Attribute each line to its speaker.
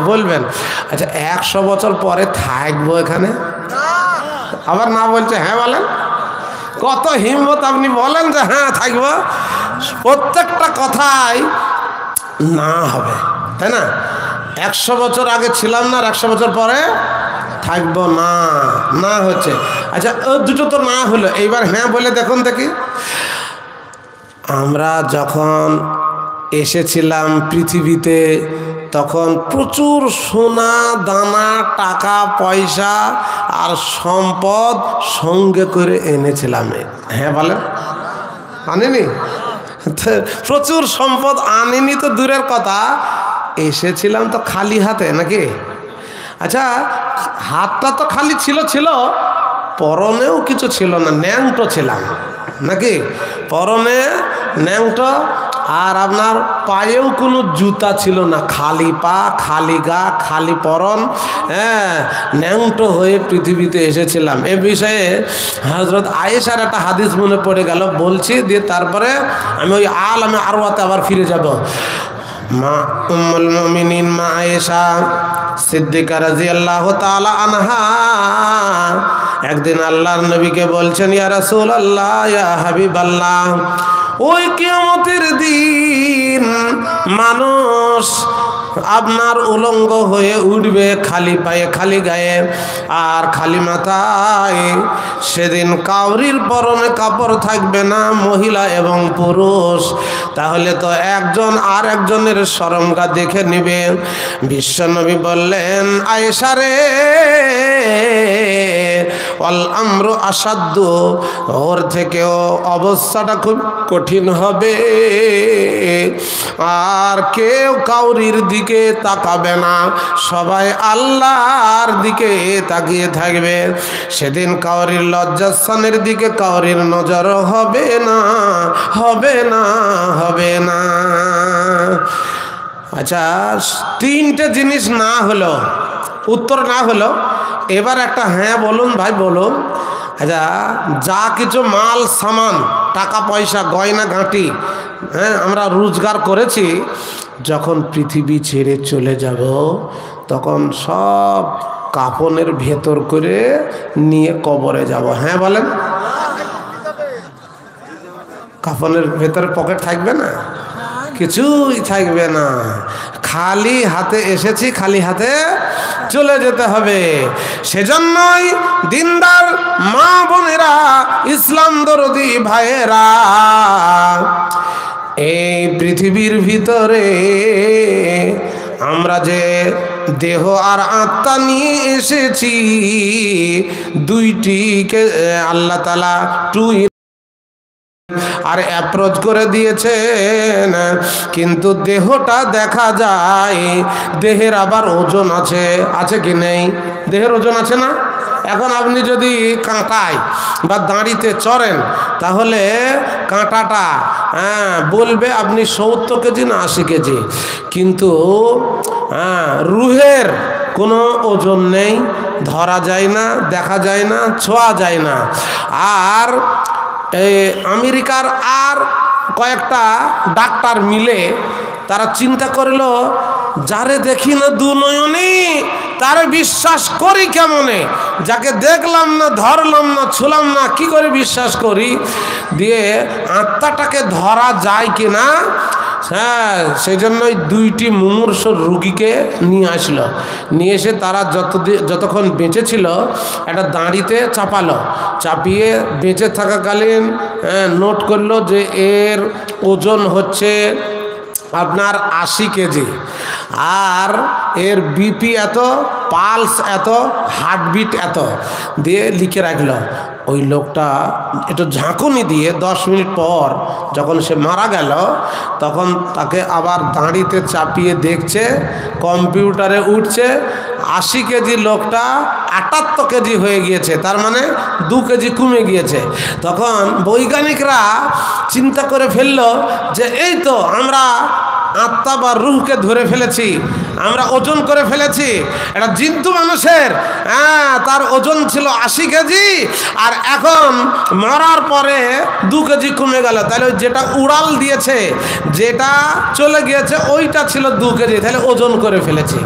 Speaker 1: বলবেন আচ্ছা 100 বছর পরে থাকবো এখানে? আবার না বলছে হ্যাঁ বলেন। কত হিম্মত আপনি বলেন যে হ্যাঁ থাকবো। প্রত্যেকটা কথাই না হবে, তাই না? 100 বছর আগে ছিলাম না, আর 100 বছর পরে থাকবো না, না হচ্ছে। আচ্ছা ও দুটো তো না হলো, এইবার হ্যাঁ বলে দেখুন দেখি। আমরা যখন এসেছিলাম পৃথিবীতে তখন প্রচুর সোনা দানা টাকা পয়সা আর সম্পদ সঙ্গে করে এনেছিলাম। হ্যাঁ বলেন, আনিনি? প্রচুর সম্পদ আনিনি তো দূরের কথা, এসেছিলাম তো খালি হাতে নাকি? আচ্ছা হাতটা তো খালি ছিল, পরনেও কিছু ছিল না, ন্যাংটো ছিলাম নাকি? পরনে ন্যাংটো, আর আপনার পায়েও কোনো জুতা ছিল না, খালি পা খালি গা খালি পরন, হ্যাঁ ন্যাংটো হয়ে পৃথিবীতে এসেছিলাম। এ বিষয়ে হযরত আয়েশার একটা হাদিস মনে পড়ে গেল, বলছি দিয়ে তারপরে আমি ওই আলামে আরওয়াতে আবার ফিরে যাব। মা উম্মুল মুমিনিন মা আয়েশা সিদ্দিকা রাদিয়াল্লাহু তাআলা আনহা একদিন আল্লাহর নবীকে বলছেন, ইয়া রাসূলুল্লাহ ইয়া হাবিবাল্লাহ, ওই কিয়ামতের দিন মানুষ আপনার উলঙ্গ হয়ে উঠবে, খালি পায়ে খালি গায়ে আর খালি মাথায়। সেদিন কাউরির পরনে কাপড় থাকবে না, মহিলা এবং পুরুষ। তাহলে তো একজন আর একজনের শরমগা দেখে নিবে। বিশ্বনবী বললেন, আয়েশা রে, ওয়াল আমরু আসাদ্দু, ওর থেকেও অবস্থাটা খুব কঠিন হবে। আর কেউ কাউরির দিকে তাকাবে না, সবাই আল্লাহর দিকে তাকিয়ে থাকবে। সেদিন কাউরির লজ্জাস্থানের দিকে কাউরির নজর হবে না, হবে না, হবে না। আচ্ছা তিনটে জিনিস না হলো, উত্তর না হলো, এবার একটা হ্যাঁ বলুন ভাই বলুন। আচ্ছা যা কিছু মাল সামান টাকা পয়সা গয়না ঘাঁটি হ্যাঁ আমরা রোজগার করেছি, যখন পৃথিবী ছেড়ে চলে যাব তখন সব কাফনের ভেতর করে নিয়ে কবরে যাব। হ্যাঁ বলেন, কাফনের ভেতরে পকেট থাকবে না, কিছুই থাকবে না, খালি হাতে এসেছি, খালি হাতে চলে যেতে হবে। সেজন্যই দিনদার মা বোনেরা, ইসলাম দরদি ভাইয়েরা, এই পৃথিবীর ভিতরে আমরা যে দেহ আর আত্মা নিয়ে এসেছি, দুইটিকে আল্লাহ তাআলা আর অ্যাপ্রোচ করে দিয়েছেন, কিন্তু দেহটা দেখা যায়, দেহের আবার ওজন আছে, আছে কি নেই? দেহের ওজন আছে না? এখন আপনি যদি কাঁটায় বা দাঁড়িতে চড়েন তাহলে কাঁটাটা বলবে আপনি 70 কেজি না 80 কেজি, কিন্তু রুহের কোনো ওজন নেই, ধরা যায় না, দেখা যায় না, ছোঁয়া যায় না। আর এই আমেরিকার আর কয়েকটা ডাক্তার মিলে তারা চিন্তা করলো, যারে দেখি না দু নয়নে তারে বিশ্বাস করি কেমনে, যাকে দেখলাম না ধরলাম না ছুলাম না কি করে বিশ্বাস করি? দিয়ে আত্মাটাকে ধরা যায় কিনা, হ্যাঁ সেই জন্যই দুইটি মুমূর্ষ রুগীকে নিয়ে আসলো, নিয়ে এসে তারা যতক্ষণ বেঁচে ছিল একটা দাঁড়িতে চাপালো, চাপিয়ে বেঁচে থাকাকালীন নোট করলো যে এর ওজন হচ্ছে আপনার 80 কেজি, আর এর বিপি এত, পালস এত, হার্টবিট এত, দিয়ে লিখে রাখলো। ওই লোকটা একটু ঝাঁকুনি দিয়ে 10 মিনিট পর যখন সে মারা গেল তখন তাকে আবার দাঁড়িতে চাপিয়ে দেখছে, কম্পিউটারে উঠছে 80 কেজি লোকটা 78 কেজি হয়ে গিয়েছে, তার মানে 2 কেজি কমে গিয়েছে। তখন বৈজ্ঞানিকরা চিন্তা করে ফেললো যে এই তো আমরা আত্মা বা রুহকে ধরে ফেলেছি, আমরা ওজন করে ফেলেছি। এটা জিন্দু মানুষের তার ওজন ছিল 80 কেজি, আর এখন মরার পরে 2 কেজি কমে গেল, তাহলে যেটা উড়াল দিয়েছে, যেটা চলে গিয়েছে ওইটা ছিল 2 কেজি, তাহলে ওজন করে ফেলেছি।